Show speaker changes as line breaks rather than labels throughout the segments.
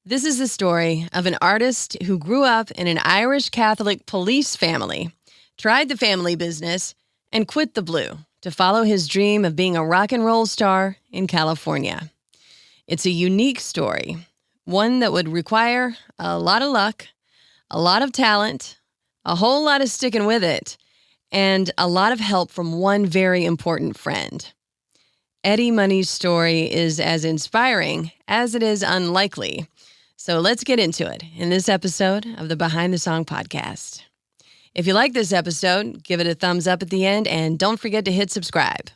This is the story of an artist who grew up in an Irish Catholic police family, tried the family business, and quit the blue to follow his dream of being a rock and roll star in California. It's a unique story, one that would require a lot of luck, a lot of talent, a whole lot of sticking with it, and a lot of help from one very important friend. Eddie Money's story is as inspiring as it is unlikely. So let's get into it in this episode of the Behind the Song podcast. If you like this episode, give it a thumbs up at the end and don't forget to hit subscribe.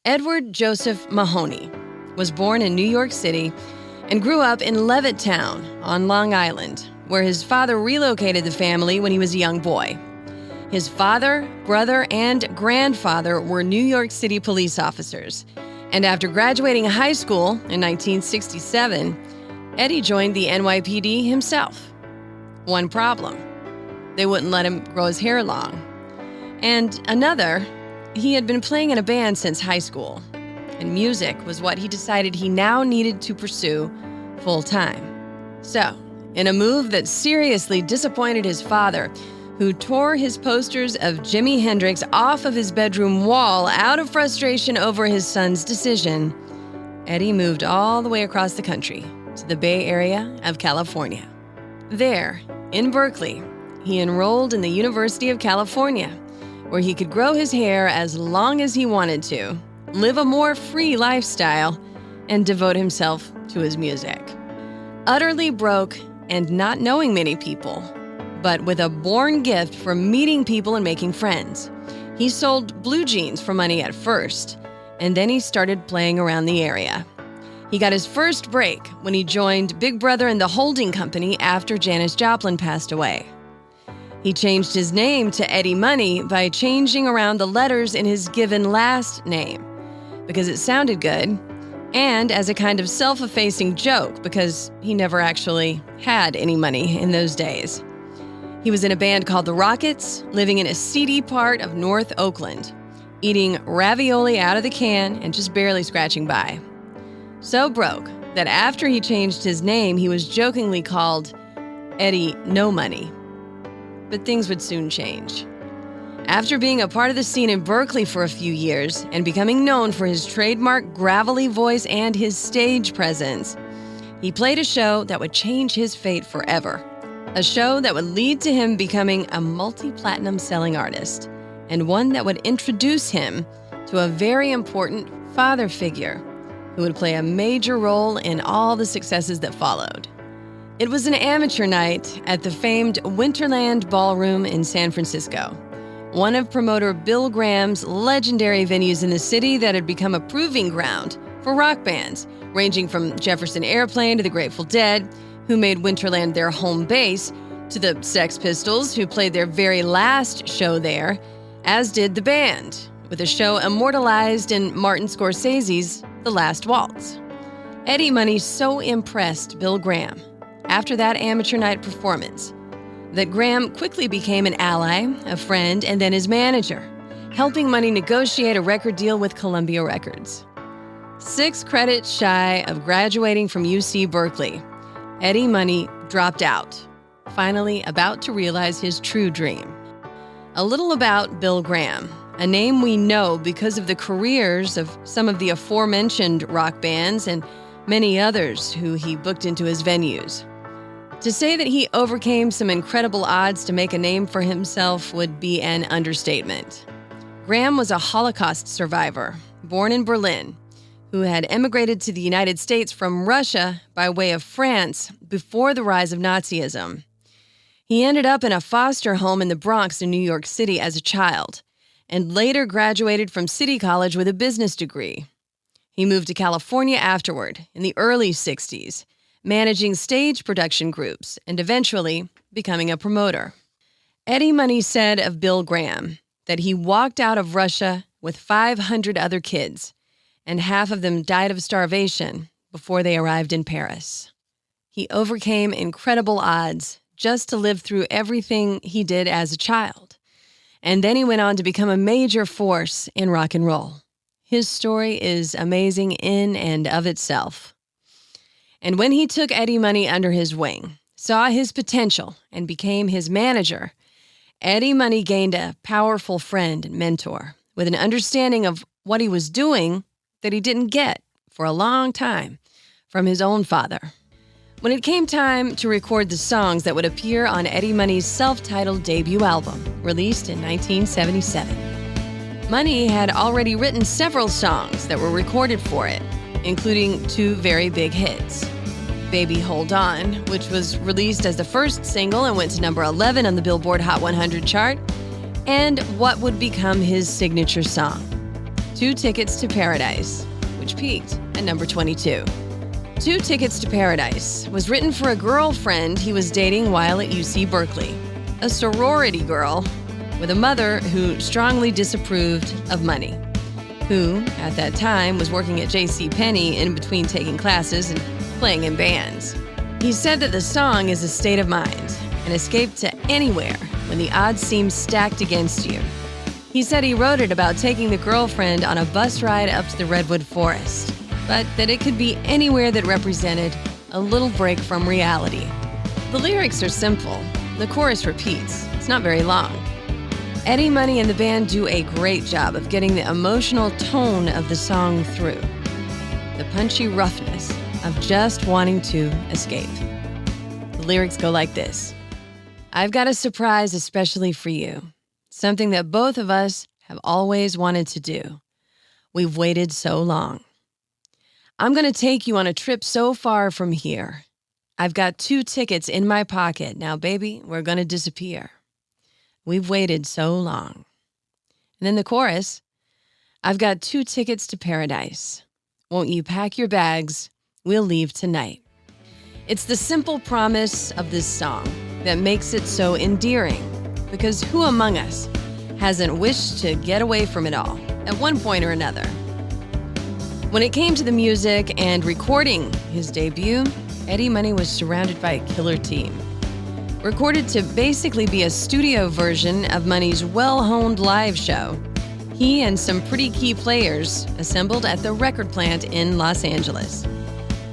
Edward Joseph Mahoney was born in New York City and grew up in Levittown on Long Island, where his father relocated the family when he was a young boy. His father, brother, and grandfather were New York City police officers. And after graduating high school in 1967, Eddie joined the NYPD himself. One problem: they wouldn't let him grow his hair long. And another, he had been playing in a band since high school, and music was what he decided he now needed to pursue full-time. So, in a move that seriously disappointed his father, who tore his posters of Jimi Hendrix off of his bedroom wall out of frustration over his son's decision, Eddie moved all the way across the country to the Bay Area of California. There, in Berkeley, he enrolled in the University of California, where he could grow his hair as long as he wanted to, live a more free lifestyle, and devote himself to his music. Utterly broke and not knowing many people, but with a born gift for meeting people and making friends. He sold blue jeans for money at first, and then he started playing around the area. He got his first break when he joined Big Brother and the Holding Company after Janis Joplin passed away. He changed his name to Eddie Money by changing around the letters in his given last name because it sounded good, and as a kind of self-effacing joke because he never actually had any money in those days. He was in a band called the Rockets, living in a seedy part of North Oakland, eating ravioli out of the can and just barely scratching by. So broke that after he changed his name, he was jokingly called Eddie No Money. But things would soon change. After being a part of the scene in Berkeley for a few years and becoming known for his trademark gravelly voice and his stage presence, he played a show that would change his fate forever. A show that would lead to him becoming a multi-platinum selling artist, and one that would introduce him to a very important father figure who would play a major role in all the successes that followed. It was an amateur night at the famed Winterland Ballroom in San Francisco, one of promoter Bill Graham's legendary venues in the city that had become a proving ground for rock bands, ranging from Jefferson Airplane to the Grateful Dead, who made Winterland their home base, to the Sex Pistols, who played their very last show there, as did the band, with a show immortalized in Martin Scorsese's The Last Waltz. Eddie Money so impressed Bill Graham after that amateur night performance that Graham quickly became an ally, a friend, and then his manager, helping Money negotiate a record deal with Columbia Records. 6 credits shy of graduating from UC Berkeley, Eddie Money dropped out, finally about to realize his true dream. A little about Bill Graham, a name we know because of the careers of some of the aforementioned rock bands and many others who he booked into his venues. To say that he overcame some incredible odds to make a name for himself would be an understatement. Graham was a Holocaust survivor, born in Berlin, who had emigrated to the United States from Russia by way of France before the rise of Nazism. He ended up in a foster home in the Bronx in New York City as a child, and later graduated from City College with a business degree. He moved to California afterward, in the early 60s, managing stage production groups and eventually becoming a promoter. Eddie Money said of Bill Graham that he walked out of Russia with 500 other kids, and half of them died of starvation before they arrived in Paris. He overcame incredible odds just to live through everything he did as a child. And then he went on to become a major force in rock and roll. His story is amazing in and of itself. And when he took Eddie Money under his wing, saw his potential, and became his manager, Eddie Money gained a powerful friend and mentor with an understanding of what he was doing that he didn't get for a long time from his own father. When it came time to record the songs that would appear on Eddie Money's self-titled debut album, released in 1977, Money had already written several songs that were recorded for it, including two very big hits. Baby Hold On, which was released as the first single and went to number 11 on the Billboard Hot 100 chart, and what would become his signature song, Two Tickets to Paradise, which peaked at number 22. Two Tickets to Paradise was written for a girlfriend he was dating while at UC Berkeley, a sorority girl with a mother who strongly disapproved of Money, who, at that time, was working at JCPenney in between taking classes and playing in bands. He said that the song is a state of mind, an escape to anywhere when the odds seem stacked against you. He said he wrote it about taking the girlfriend on a bus ride up to the Redwood Forest, but that it could be anywhere that represented a little break from reality. The lyrics are simple. The chorus repeats. It's not very long. Eddie Money and the band do a great job of getting the emotional tone of the song through. The punchy roughness of just wanting to escape. The lyrics go like this. I've got a surprise especially for you. Something that both of us have always wanted to do. We've waited so long. I'm going to take you on a trip so far from here. I've got 2 tickets in my pocket. Now, baby, we're going to disappear. We've waited so long. And then the chorus, I've got 2 tickets to paradise. Won't you pack your bags? We'll leave tonight. It's the simple promise of this song that makes it so endearing, because who among us hasn't wished to get away from it all at one point or another? When it came to the music and recording his debut, Eddie Money was surrounded by a killer team. Recorded to basically be a studio version of Money's well-honed live show, he and some pretty key players assembled at the record plant in Los Angeles.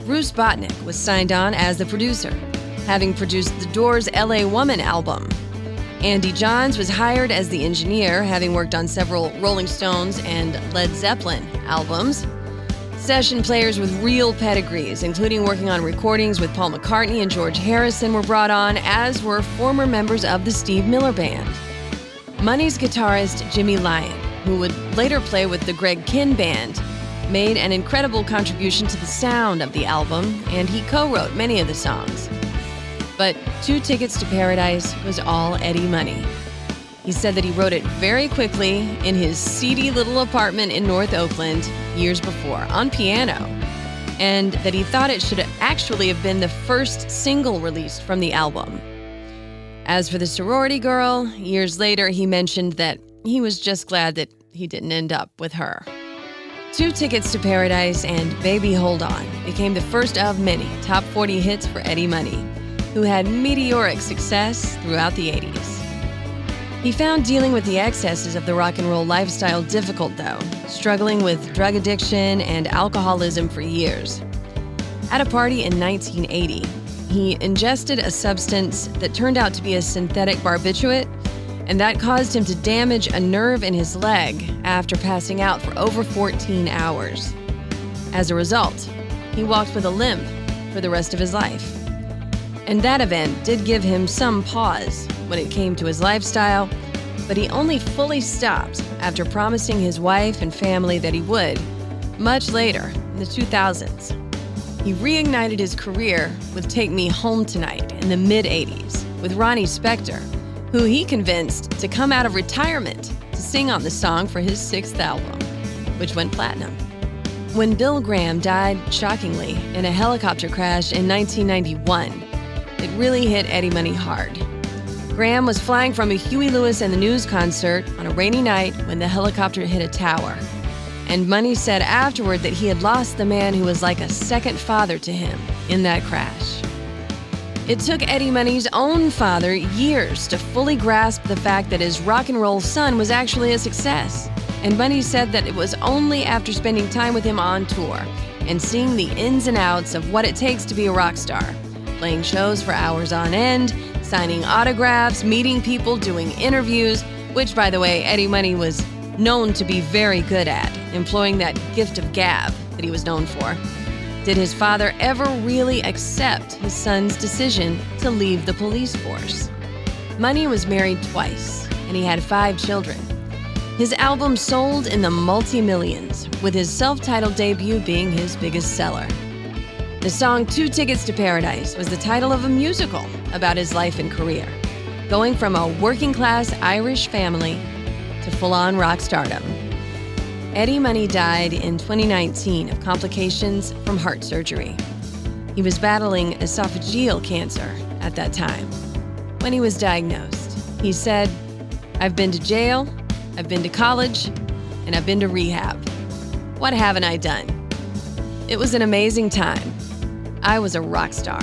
Bruce Botnick was signed on as the producer, having produced The Doors' LA Woman album. Andy Johns was hired as the engineer, having worked on several Rolling Stones and Led Zeppelin albums. Session players with real pedigrees, including working on recordings with Paul McCartney and George Harrison, were brought on, as were former members of the Steve Miller Band. Money's guitarist Jimmy Lyon, who would later play with the Greg Kihn Band, made an incredible contribution to the sound of the album, and he co-wrote many of the songs. But 2 Tickets to Paradise was all Eddie Money. He said that he wrote it very quickly in his seedy little apartment in North Oakland years before, on piano, and that he thought it should actually have been the first single released from the album. As for the sorority girl, years later he mentioned that he was just glad that he didn't end up with her. 2 Tickets to Paradise and Baby Hold On became the first of many top 40 hits for Eddie Money, who had meteoric success throughout the 80s. He found dealing with the excesses of the rock and roll lifestyle difficult, though, struggling with drug addiction and alcoholism for years. At a party in 1980, he ingested a substance that turned out to be a synthetic barbiturate, and that caused him to damage a nerve in his leg after passing out for over 14 hours. As a result, he walked with a limp for the rest of his life. And that event did give him some pause when it came to his lifestyle, but he only fully stopped after promising his wife and family that he would, much later in the 2000s. He reignited his career with Take Me Home Tonight in the mid-80s with Ronnie Spector, who he convinced to come out of retirement to sing on the song for his 6th album, which went platinum. When Bill Graham died, shockingly, in a helicopter crash in 1991, it really hit Eddie Money hard. Graham was flying from a Huey Lewis and the News concert on a rainy night when the helicopter hit a tower. And Money said afterward that he had lost the man who was like a second father to him in that crash. It took Eddie Money's own father years to fully grasp the fact that his rock and roll son was actually a success. And Money said that it was only after spending time with him on tour and seeing the ins and outs of what it takes to be a rock star, playing shows for hours on end, signing autographs, meeting people, doing interviews, which, by the way, Eddie Money was known to be very good at, employing that gift of gab that he was known for. Did his father ever really accept his son's decision to leave the police force? Money was married twice, and he had 5 children. His album sold in the multi-millions, with his self-titled debut being his biggest seller. The song 2 Tickets to Paradise was the title of a musical about his life and career, going from a working-class Irish family to full-on rock stardom. Eddie Money died in 2019 of complications from heart surgery. He was battling esophageal cancer at that time. When he was diagnosed, he said, "I've been to jail, I've been to college, and I've been to rehab. What haven't I done? It was an amazing time. I was a rock star,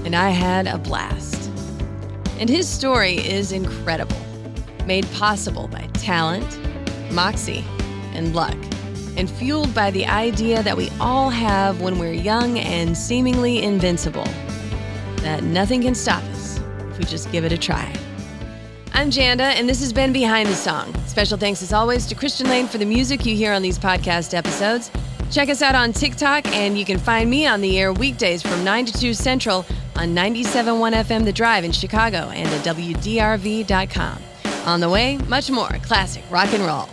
and I had a blast." And his story is incredible, made possible by talent, moxie, and luck, and fueled by the idea that we all have when we're young and seemingly invincible, that nothing can stop us if we just give it a try. I'm Janda, and this has been Behind the Song. Special thanks, as always, to Christian Lane for the music you hear on these podcast episodes. Check us out on TikTok, and you can find me on the air weekdays from 9 to 2 Central on 97.1 FM The Drive in Chicago and at WDRV.com. On the way, much more classic rock and roll.